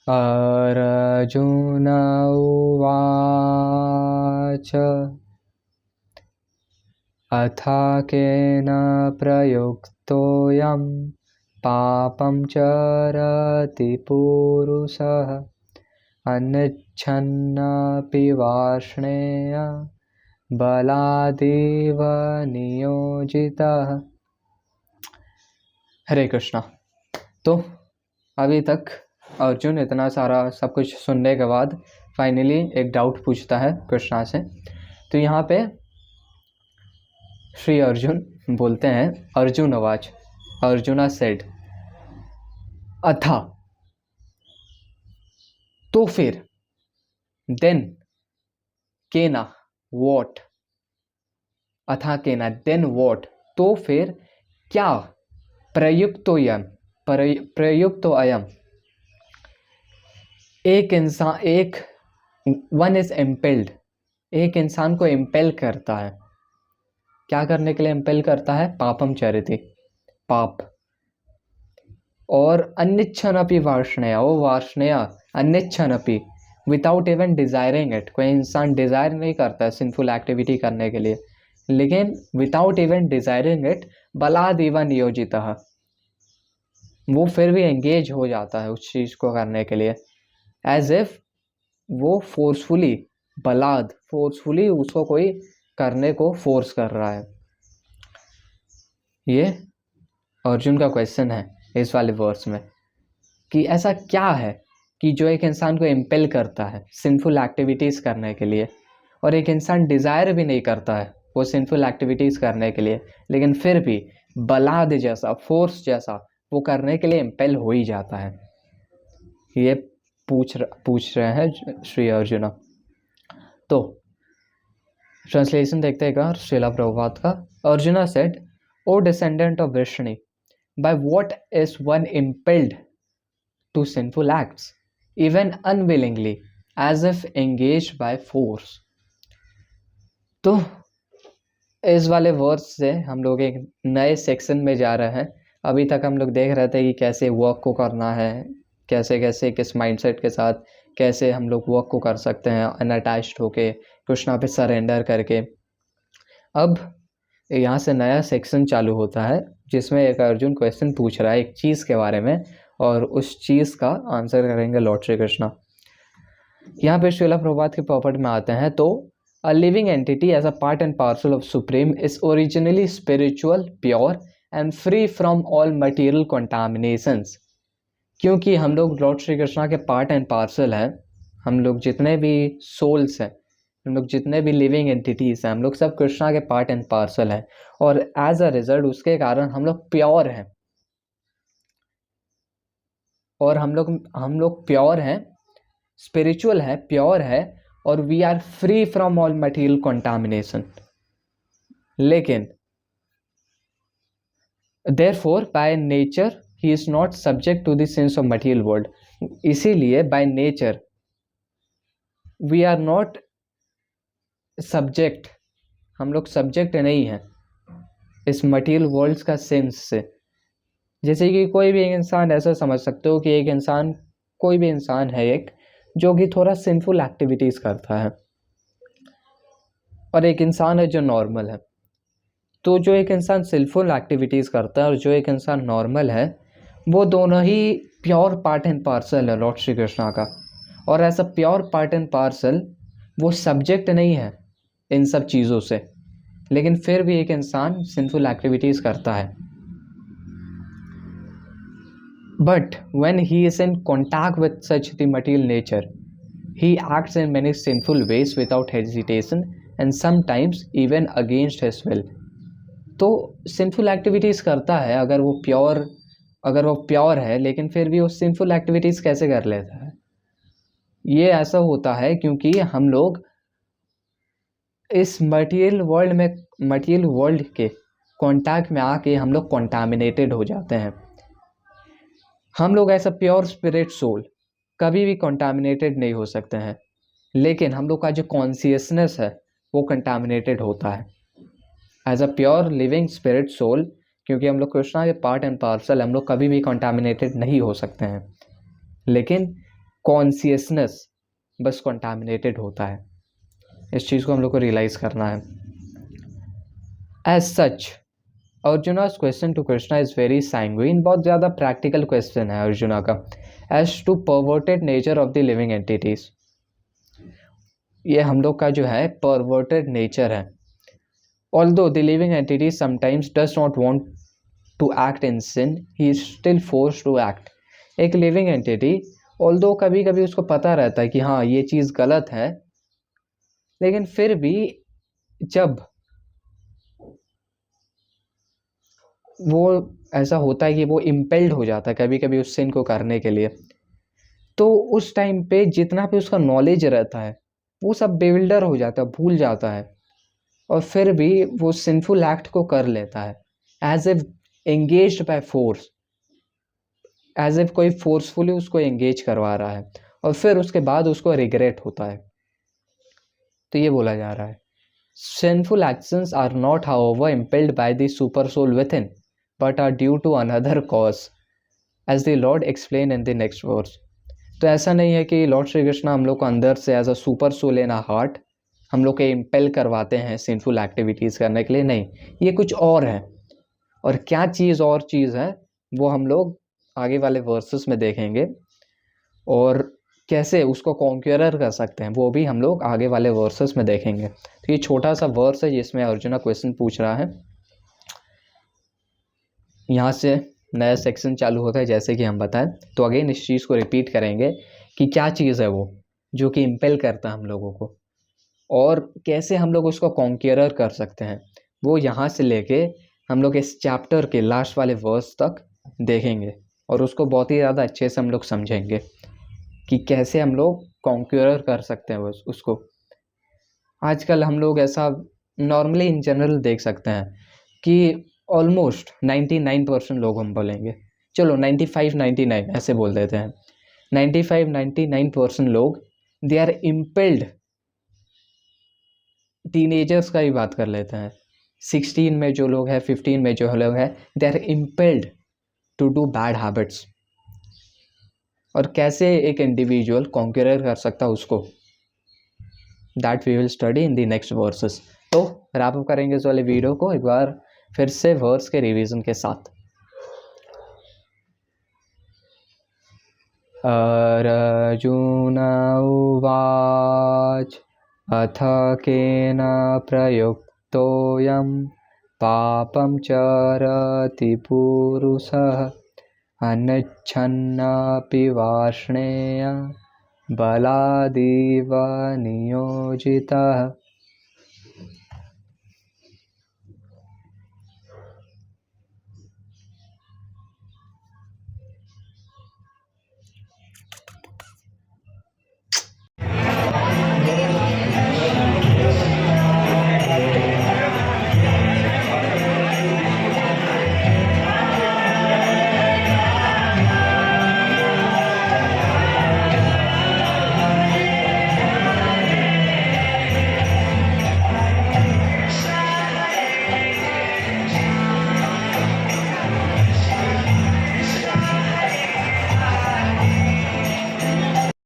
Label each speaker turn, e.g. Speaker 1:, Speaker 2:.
Speaker 1: अर्जुन उवाच अथा केन प्रयुक्तोऽयं पापं चरति पुरुषः अनिच्छन्नपि वार्ष्णेय बलादेव नियोजितः। हरे कृष्णा। तो अभी तक अर्जुन इतना सारा सब कुछ सुनने के बाद फाइनली एक डाउट पूछता है कृष्णा से। तो यहाँ पे श्री अर्जुन बोलते हैं, अर्जुन अवाच, अर्जुना सेड, अथा, तो फिर, देन, केना, वॉट, अथा केना, देन वॉट, तो फिर क्या, प्रयुक्तोयम, प्रयुक्तोयम, एक इंसान, एक वन इज इम्पेल्ड, एक इंसान को इम्पेल करता है, क्या करने के लिए इम्पेल करता है, पापम चरिति, पाप, और अनिच्छनपि वार्ष्णेय, वो वार्ष्णेय, अनिच्छनपि, विदाउट इवन डिजायरिंग इट, कोई इंसान डिजायर नहीं करता है सिंफुल एक्टिविटी करने के लिए, लेकिन विदाउट इवन डिजायरिंग इट बलादेव नियोजितः, वो फिर भी एंगेज हो जाता है उस चीज को करने के लिए, एज इफ वो फोर्सफुली, बलाद, फोर्सफुली उसको कोई करने को फोर्स कर रहा है। ये अर्जुन का क्वेश्चन है इस वाले वर्स में, कि ऐसा क्या है कि जो एक इंसान को इम्पेल करता है सिंफुल एक्टिविटीज करने के लिए, और एक इंसान डिजायर भी नहीं करता है वो सिंफुल एक्टिविटीज करने के लिए, लेकिन फिर भी बलाद जैसा, फोर्स जैसा वो करने के लिए इम्पेल हो ही जाता है। ये पूछ रहे हैं श्री अर्जुन। तो ट्रांसलेशन देखते हैं श्रीला प्रभुपाद का। Arjuna said, O descendant of Vrishni, by what is one impelled to sinful acts, even unwillingly, as if engaged by force? तो इस वाले वर्स से हम लोग एक नए सेक्शन में जा रहे हैं। अभी तक हम लोग देख रहे थे कि कैसे वर्क को करना है, कैसे कैसे किस माइंडसेट के साथ कैसे हम लोग वर्क को कर सकते हैं अनअटैच्ड होके, कृष्णा पे सरेंडर करके। अब यहाँ से नया सेक्शन चालू होता है जिसमें एक अर्जुन क्वेश्चन पूछ रहा है एक चीज़ के बारे में, और उस चीज़ का आंसर करेंगे लॉर्ड श्री कृष्णा। यहाँ पे श्रीला प्रभुपाद के प्रॉपर्ट में आते हैं। तो a living entity as a part and parcel of supreme is originally spiritual, pure and free from all material contaminations. क्योंकि हम लोग लॉर्ड श्री कृष्णा के पार्ट एंड पार्सल हैं, हम लोग जितने भी सोल्स हैं, हम लोग जितने भी लिविंग एंटिटीज हैं, हम लोग सब कृष्णा के पार्ट एंड पार्सल हैं, और एज अ रिजल्ट उसके कारण हम लोग प्योर हैं, और हम लोग प्योर हैं, स्पिरिचुअल है, प्योर है, और we are free from all material contamination. लेकिन therefore by nature he is not subject to the sins of material world. इसीलिए by nature we are not subject, हम लोग सब्जेक्ट नहीं हैं इस मटीरियल वर्ल्ड का सेंस से। जैसे कि कोई भी एक इंसान, ऐसा समझ सकते हो कि एक इंसान, कोई भी इंसान है एक जो कि थोड़ा सिंफुल एक्टिविटीज करता है, और एक इंसान है जो नॉर्मल है। तो जो एक इंसान सिंफुल एक्टिविटीज करता है और जो एक इंसान नॉर्मल है, वो दोनों ही प्योर पार्ट एंड पार्सल है लॉर्ड श्री कृष्णा का। और ऐसा प्योर पार्ट एंड पार्सल वो सब्जेक्ट नहीं है इन सब चीज़ों से, लेकिन फिर भी एक इंसान सिंफुल एक्टिविटीज करता है। But when he is in contact with such the material nature, he acts in many sinful ways without hesitation and sometimes even against his will. तो सिंफुल एक्टिविटीज़ करता है अगर वो प्योर है, लेकिन फिर भी वो सिंफुल एक्टिविटीज़ कैसे कर लेता है? ये ऐसा होता है क्योंकि हम लोग इस मटीरियल वर्ल्ड के कांटेक्ट में आके हम लोग कॉन्टामिनेटेड हो जाते हैं। हम लोग ऐसा प्योर स्पिरिट सोल कभी भी कंटामिनेटेड नहीं हो सकते हैं, लेकिन हम लोग का जो कॉन्शियसनेस है वो कंटामिनेटेड होता है as a pure living spirit soul. क्योंकि हम लोग कृष्णा के पार्ट एंड पार्सल, हम लोग कभी भी कंटामिनेटेड नहीं हो सकते हैं। लेकिन कॉन्शियसनेस बस कंटामिनेटेड होता है। इस चीज़ को हम लोग को रियलाइज करना है। As such Arjuna's question to Krishna is very sanguine, बहुत ज़्यादा प्रैक्टिकल क्वेश्चन है अर्जुना का। As to perverted nature of the living entities, ये हम लोग का जो है परवर्टेड नेचर है। Although the living entity sometimes does not want to act in sin, he is still forced to act. एक लिविंग एंटिटी ऑल्दो कभी कभी उसको पता रहता है कि हाँ ये चीज़ गलत है, लेकिन फिर भी जब वो ऐसा होता है कि वो इम्पेल्ड हो जाता है कभी कभी उस सिन को करने के लिए, तो उस टाइम पे जितना भी उसका नॉलेज रहता है वो सब बेविल्डर हो जाता है, भूल जाता है, और फिर भी वो सिंफुल एक्ट को कर लेता है as if engaged by force, as if कोई फोर्सफुली उसको एंगेज करवा रहा है, और फिर उसके बाद उसको रिग्रेट होता है। तो ये बोला जा रहा है sinful actions are not however impelled by the super soul within but are due to another cause as the Lord explained in the next verse। तो ऐसा नहीं है कि लॉर्ड श्री कृष्ण हम लोग को अंदर से as a super soul in a heart हम लोग के इम्पेल करवाते हैं सिंफुल एक्टिविटीज़ करने के लिए, नहीं, ये कुछ और है। और क्या चीज़ और चीज़ है वो हम लोग आगे वाले वर्सेस में देखेंगे, और कैसे उसको कॉन्क्यूरर कर सकते हैं वो भी हम लोग आगे वाले वर्सेस में देखेंगे। तो ये छोटा सा वर्स है जिसमें अर्जुना क्वेश्चन पूछ रहा है। यहाँ से नया सेक्शन चालू होता है जैसे कि हम बताएं। तो अगेन इस चीज़ को रिपीट करेंगे कि क्या चीज़ है वो जो कि इम्पेल करता है हम लोगों को, और कैसे हम लोग उसको कॉन्क्यूरर कर सकते हैं, वो यहाँ से लेके हम लोग इस चैप्टर के लास्ट वाले वर्स तक देखेंगे, और उसको बहुत ही ज़्यादा अच्छे से हम लोग समझेंगे कि कैसे हम लोग कॉन्क्यूरर कर सकते हैं उसको। आजकल हम लोग ऐसा नॉर्मली इन जनरल देख सकते हैं कि ऑलमोस्ट 99% लोग, हम बोलेंगे चलो 95-99 ऐसे बोल देते हैं, 95-99% लोग दे आर इम्पेल्ड, टीनेजर्स का ही बात कर लेते हैं, 16 में जो लोग हैं, 15 में जो लोग हैं, they are impelled to do bad habits. और कैसे एक इंडिविजुअल कॉन्क्यूरर कर सकता है उसको, that we will study in the next verses. तो रैप अप करेंगे इस वाले वीडियो को एक बार फिर से वर्स के रिवीजन के साथ। अर्जुन उवाच अथ केन प्रयुक्तोऽयं पापं चरति पुरुषः अनिच्छन्नपि वार्ष्णेय बलादिव नियोजितः